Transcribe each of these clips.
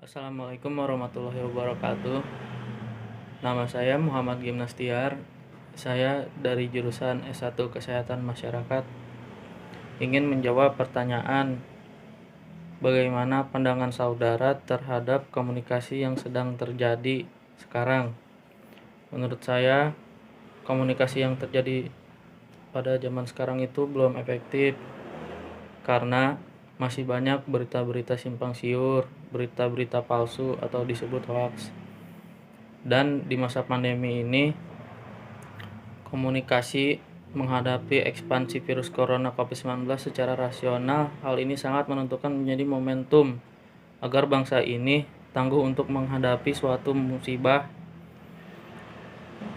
Assalamualaikum warahmatullahi wabarakatuh. Nama saya Muhammad Gimnastiar. Saya dari jurusan S1 Kesehatan Masyarakat. Ingin menjawab pertanyaan bagaimana pandangan saudara terhadap komunikasi yang sedang terjadi sekarang. Menurut saya, komunikasi yang terjadi pada zaman sekarang itu belum efektif karena masih banyak berita-berita simpang siur, berita-berita palsu atau disebut hoax. Dan di masa pandemi ini, komunikasi menghadapi ekspansi virus corona COVID-19 secara rasional, hal ini sangat menentukan menjadi momentum agar bangsa ini tangguh untuk menghadapi suatu musibah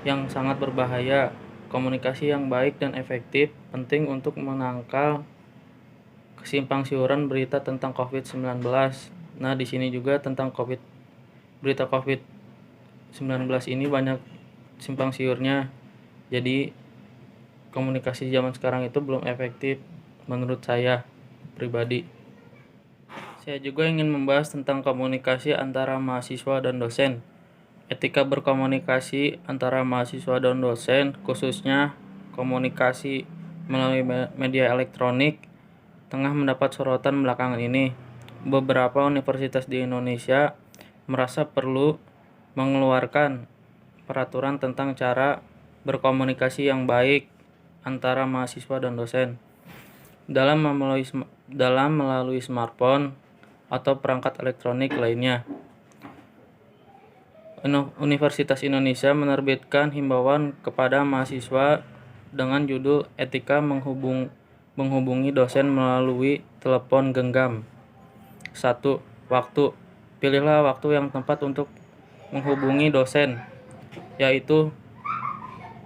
yang sangat berbahaya. Komunikasi yang baik dan efektif penting untuk menangkal kesimpang siuran berita tentang COVID-19. Nah, di sini juga tentang berita COVID-19 ini banyak simpang siurnya. Jadi komunikasi zaman sekarang itu belum efektif menurut saya pribadi. Saya juga ingin membahas tentang komunikasi antara mahasiswa dan dosen. Etika berkomunikasi antara mahasiswa dan dosen, khususnya komunikasi melalui media elektronik, tengah mendapat sorotan belakangan ini. Beberapa universitas di Indonesia merasa perlu mengeluarkan peraturan tentang cara berkomunikasi yang baik antara mahasiswa dan dosen dalam melalui smartphone atau perangkat elektronik lainnya. Universitas Indonesia menerbitkan himbauan kepada mahasiswa dengan judul Etika menghubungi dosen melalui telepon genggam. 1. Waktu. Pilihlah waktu yang tepat untuk menghubungi dosen, yaitu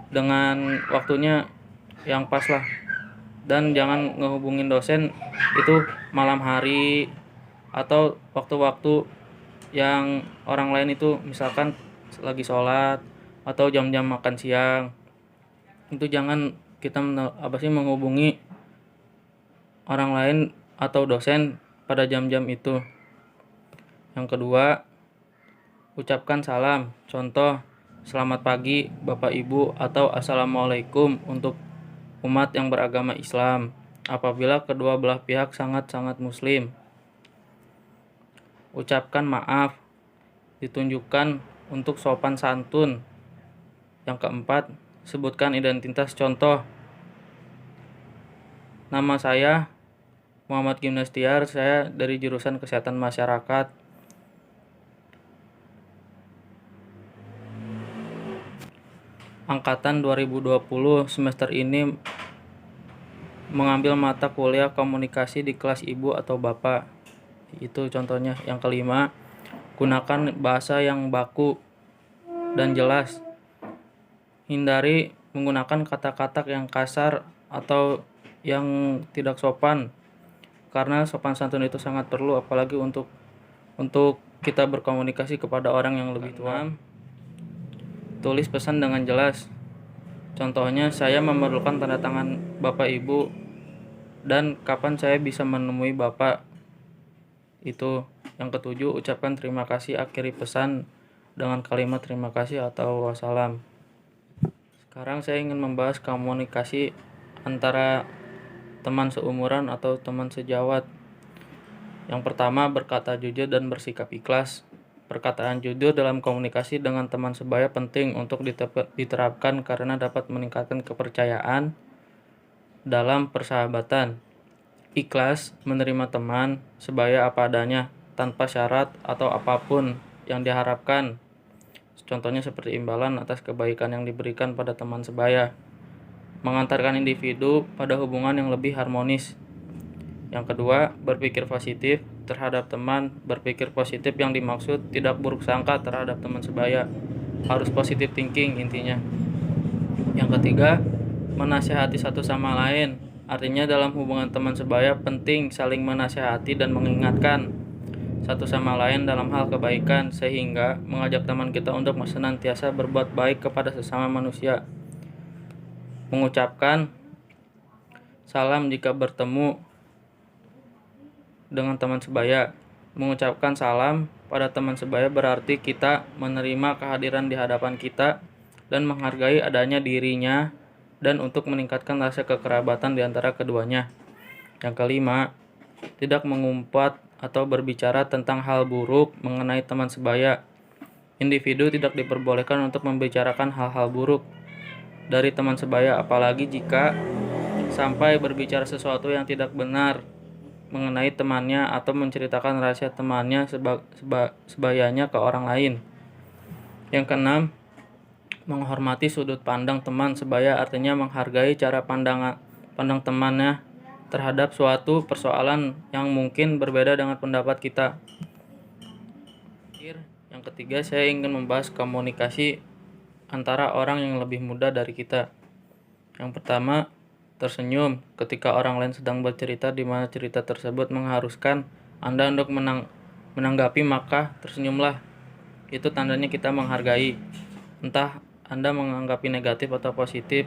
dengan waktunya yang pas lah. Dan jangan ngehubungin dosen itu malam hari atau waktu-waktu yang orang lain itu misalkan lagi sholat atau jam-jam makan siang. Itu jangan kita menghubungi orang lain atau dosen pada jam-jam itu. Yang kedua, ucapkan salam. Contoh, selamat pagi Bapak Ibu atau Assalamualaikum untuk umat yang beragama Islam apabila kedua belah pihak sangat-sangat muslim. Ucapkan maaf, ditunjukkan untuk sopan santun. Yang keempat, sebutkan identitas. Contoh, nama saya Muhammad Gimnastiar, saya dari jurusan Kesehatan Masyarakat. Angkatan 2020 semester ini mengambil mata kuliah komunikasi di kelas ibu atau bapak. Itu contohnya. Yang kelima, gunakan bahasa yang baku dan jelas. Hindari menggunakan kata-kata yang kasar atau yang tidak sopan, karena sopan santun itu sangat perlu apalagi untuk kita berkomunikasi kepada orang yang lebih tua. Tulis pesan dengan jelas. Contohnya, saya memerlukan tanda tangan Bapak Ibu dan kapan saya bisa menemui Bapak. Itu. Yang ketujuh, ucapkan terima kasih. Akhiri pesan dengan kalimat terima kasih atau wassalam. Sekarang saya ingin membahas komunikasi antara teman seumuran atau teman sejawat. Yang pertama, berkata jujur dan bersikap ikhlas. Perkataan jujur dalam komunikasi dengan teman sebaya penting untuk diterapkan karena dapat meningkatkan kepercayaan dalam persahabatan. Ikhlas menerima teman sebaya apa adanya, tanpa syarat atau apapun yang diharapkan. Contohnya seperti imbalan atas kebaikan yang diberikan pada teman sebaya. Mengantarkan individu pada hubungan yang lebih harmonis. Yang kedua, berpikir positif terhadap teman. Berpikir positif yang dimaksud tidak buruk sangka terhadap teman sebaya. Harus positive thinking intinya. Yang ketiga, menasihati satu sama lain. Artinya dalam hubungan teman sebaya penting saling menasihati dan mengingatkan satu sama lain dalam hal kebaikan, sehingga mengajak teman kita untuk senantiasa berbuat baik kepada sesama manusia. Mengucapkan salam jika bertemu dengan teman sebaya. Mengucapkan salam pada teman sebaya berarti kita menerima kehadiran di hadapan kita dan menghargai adanya dirinya dan untuk meningkatkan rasa kekerabatan di antara keduanya. Yang kelima, tidak mengumpat atau berbicara tentang hal buruk mengenai teman sebaya. Individu tidak diperbolehkan untuk membicarakan hal-hal buruk dari teman sebaya, apalagi jika sampai berbicara sesuatu yang tidak benar mengenai temannya atau menceritakan rahasia temannya sebayanya ke orang lain. Yang keenam, menghormati sudut pandang teman sebaya artinya menghargai cara pandang temannya terhadap suatu persoalan yang mungkin berbeda dengan pendapat kita. Yang ketiga, saya ingin membahas komunikasi antara orang yang lebih muda dari kita. Yang pertama, tersenyum ketika orang lain sedang bercerita di mana cerita tersebut mengharuskan Anda untuk menanggapi, maka tersenyumlah. Itu tandanya kita menghargai. Entah Anda menanggapi negatif atau positif,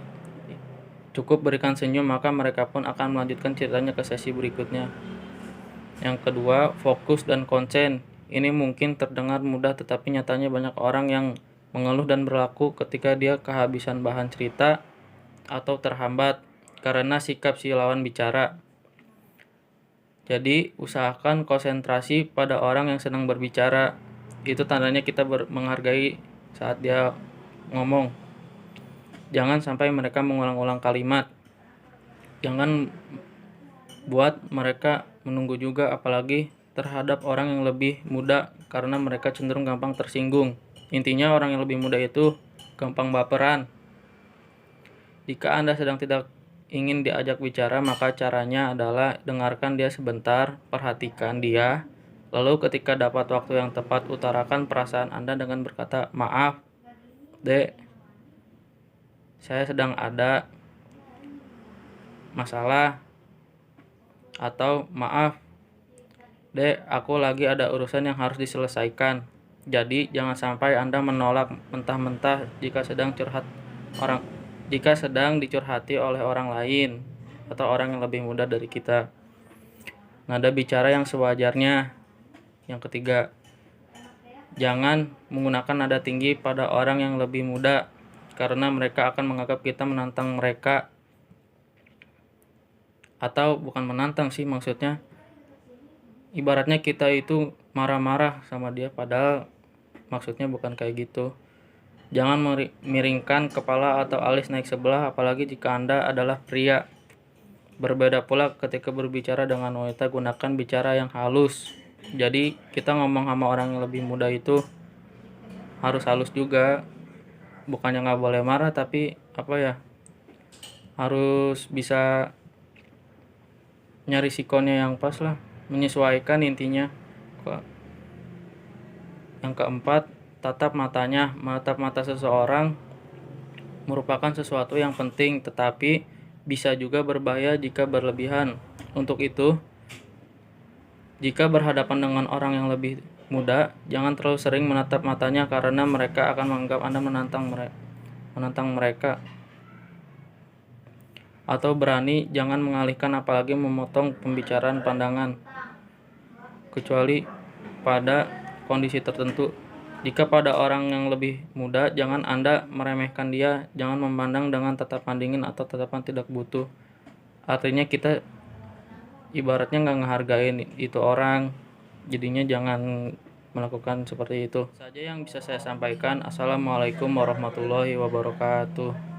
cukup berikan senyum maka mereka pun akan melanjutkan ceritanya ke sesi berikutnya. Yang kedua, fokus dan konsen. Ini mungkin terdengar mudah tetapi nyatanya banyak orang yang mengeluh dan berlaku ketika dia kehabisan bahan cerita atau terhambat karena sikap si lawan bicara. Jadi, usahakan konsentrasi pada orang yang sedang berbicara. Itu tandanya kita menghargai saat dia ngomong. Jangan sampai mereka mengulang-ulang kalimat. Jangan buat mereka menunggu juga, apalagi terhadap orang yang lebih muda karena mereka cenderung gampang tersinggung. Intinya orang yang lebih muda itu gampang baperan. Jika Anda sedang tidak ingin diajak bicara, maka caranya adalah dengarkan dia sebentar, perhatikan dia, lalu ketika dapat waktu yang tepat utarakan perasaan Anda dengan berkata, "Maaf, Dek, saya sedang ada masalah," atau "Maaf, Dek, aku lagi ada urusan yang harus diselesaikan." Jadi jangan sampai Anda menolak mentah-mentah jika sedang dicurhati oleh orang lain atau orang yang lebih muda dari kita. Nada bicara yang sewajarnya. Yang ketiga, jangan menggunakan nada tinggi pada orang yang lebih muda karena mereka akan menganggap kita menantang mereka. Atau bukan menantang sih, maksudnya ibaratnya kita itu marah-marah sama dia, padahal maksudnya bukan kayak gitu. Jangan miringkan kepala atau alis naik sebelah, apalagi jika Anda adalah pria. Berbeda pula ketika berbicara dengan wanita, gunakan bicara yang halus. Jadi kita ngomong sama orang yang lebih muda itu harus halus juga. Bukannya nggak boleh marah, tapi harus bisa nyari sikonnya yang pas lah, menyesuaikan intinya. Yang keempat, tatap matanya. Menatap mata seseorang merupakan sesuatu yang penting, tetapi bisa juga berbahaya jika berlebihan. Untuk itu, jika berhadapan dengan orang yang lebih muda, jangan terlalu sering menatap matanya karena mereka akan menganggap Anda menantang mereka. Atau berani jangan mengalihkan apalagi memotong pembicaraan pandangan, kecuali pada kondisi tertentu. Jika pada orang yang lebih muda, jangan Anda meremehkan dia, jangan memandang dengan tatapan dingin atau tatapan tidak butuh. Artinya kita ibaratnya nggak ngehargain itu orang, jadinya jangan melakukan seperti itu. Saja yang bisa saya sampaikan. Assalamualaikum warahmatullahi wabarakatuh.